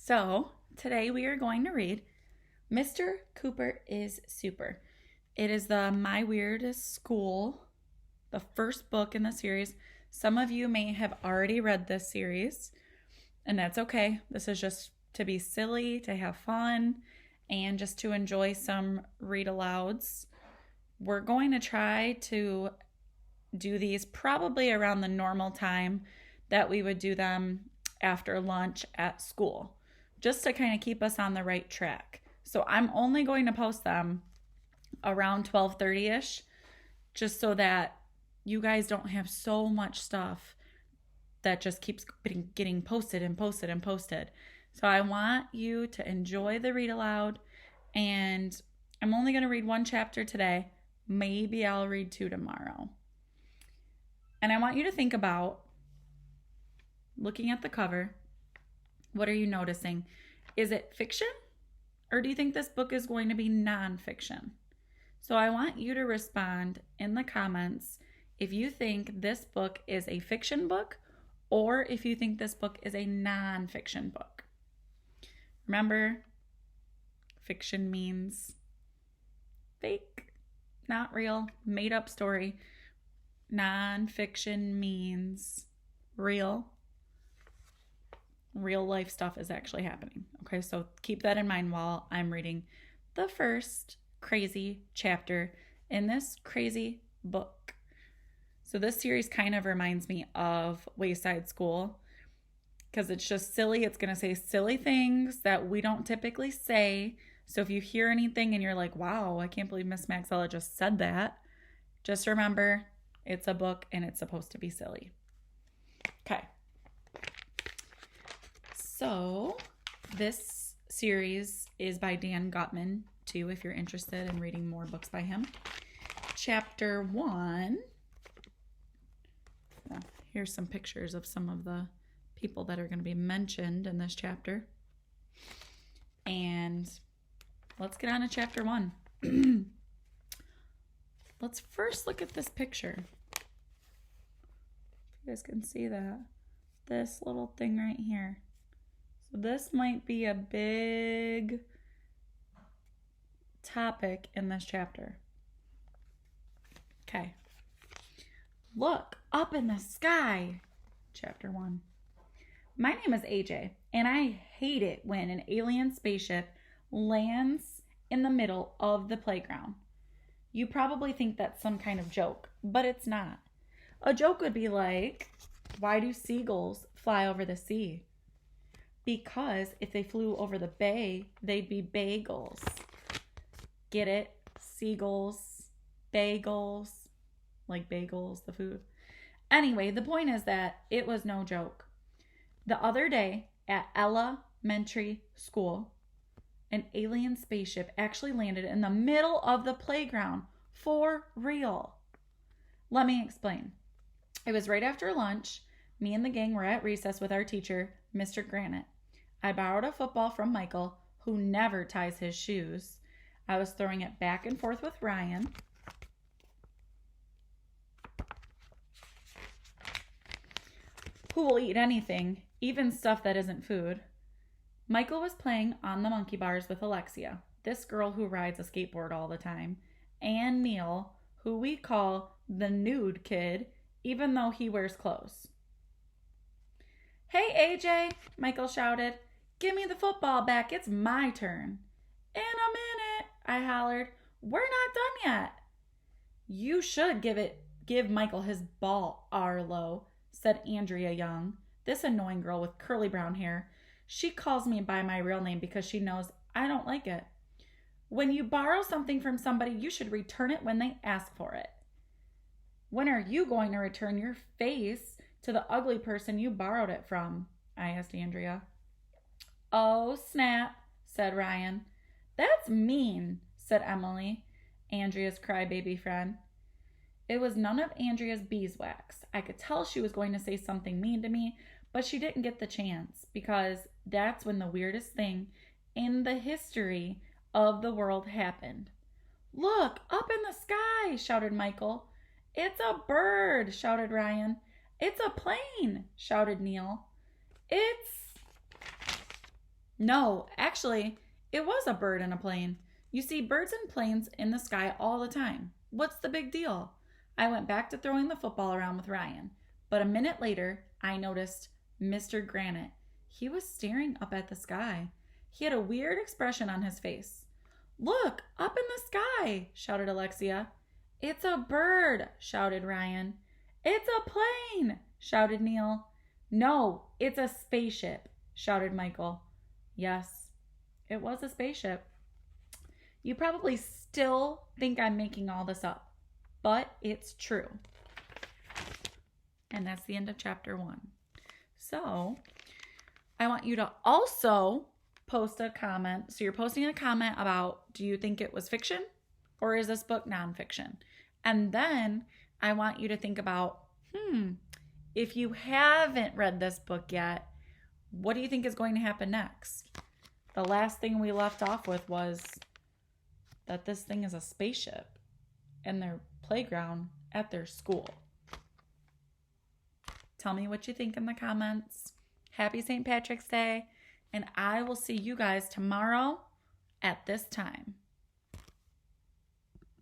So, today we are going to read Mr. Cooper is Super. It is the My Weirdest School, the first book in the series. Some of you may have already read this series, and that's okay. This is just to be silly, to have fun, and just to enjoy some read alouds. We're going to try to do these probably around the normal time that we would do them after lunch at school, just to kind of keep us on the right track. So I'm only going to post them around 12:30ish, just so that you guys don't have so much stuff that just keeps getting posted and posted and posted. So I want you to enjoy the read aloud, and I'm only going to read one chapter today. Maybe I'll read 2 tomorrow. And I want you to think about, looking at the cover, what are you noticing? Is it fiction? Or do you think this book is going to be nonfiction? So I want you to respond in the comments if you think this book is a fiction book or if you think this book is a nonfiction book. Remember, fiction means fake, not real, made up story. Nonfiction means real life stuff is actually happening. Okay, so keep that in mind while I'm reading the first crazy chapter in this crazy book. So this series kind of reminds me of Wayside School because it's just silly. It's going to say silly things that we don't typically say. So if you hear anything and you're like, wow, I can't believe Miss Maxella just said that, just remember it's a book and it's supposed to be silly. Okay. So this series is by Dan Gutman, too, if you're interested in reading more books by him. Chapter 1. Well, here's some pictures of some of the people that are going to be mentioned in this chapter. And let's get on to chapter 1. Let's first look at this picture. You guys can see that. This little thing right here. So this might be a big topic in this chapter. Okay. Look up in the sky. Chapter 1. My name is AJ, and I hate it when an alien spaceship lands in the middle of the playground. You probably think that's some kind of joke, but it's not. A joke would be like, why do seagulls fly over the sea? Because if they flew over the bay, they'd be bagels. Get it? Seagulls, bagels, like bagels, the food. Anyway, the point is that it was no joke. The other day at elementary school, an alien spaceship actually landed in the middle of the playground for real. Let me explain. It was right after lunch. Me and the gang were at recess with our teacher, Mr. Granite. I borrowed a football from Michael, who never ties his shoes. I was throwing it back and forth with Ryan. Who will eat anything, even stuff that isn't food. Michael was playing on the monkey bars with Alexia, this girl who rides a skateboard all the time, and Neil, who we call the nude kid, even though he wears clothes. Hey, AJ, Michael shouted. Give me the football back. It's my turn. In a minute, I hollered. We're not done yet. You should give Michael his ball, Arlo, said Andrea Young, this annoying girl with curly brown hair. She calls me by my real name because she knows I don't like it. When you borrow something from somebody, you should return it when they ask for it. When are you going to return your face to the ugly person you borrowed it from? I asked Andrea. Oh, snap, said Ryan. That's mean, said Emily, Andrea's crybaby friend. It was none of Andrea's beeswax. I could tell she was going to say something mean to me, but she didn't get the chance because that's when the weirdest thing in the history of the world happened. Look, up in the sky, shouted Michael. It's a bird, shouted Ryan. It's a plane, shouted Neil. It's No, actually, it was a bird in a plane. You see birds and planes in the sky all the time. What's the big deal? I went back to throwing the football around with Ryan, but a minute later, I noticed Mr. Granite. He was staring up at the sky. He had a weird expression on his face. Look, up in the sky, shouted Alexia. It's a bird, shouted Ryan. It's a plane, shouted Neil. No, it's a spaceship, shouted Michael. Yes, it was a spaceship. You probably still think I'm making all this up, but it's true. And that's the end of chapter 1. So, I want you to also post a comment. So you're posting a comment about, do you think it was fiction or is this book nonfiction? And then I want you to think about, if you haven't read this book yet, what do you think is going to happen next? The last thing we left off with was that this thing is a spaceship in their playground at their school. Tell me what you think in the comments. Happy St. Patrick's Day. And I will see you guys tomorrow at this time.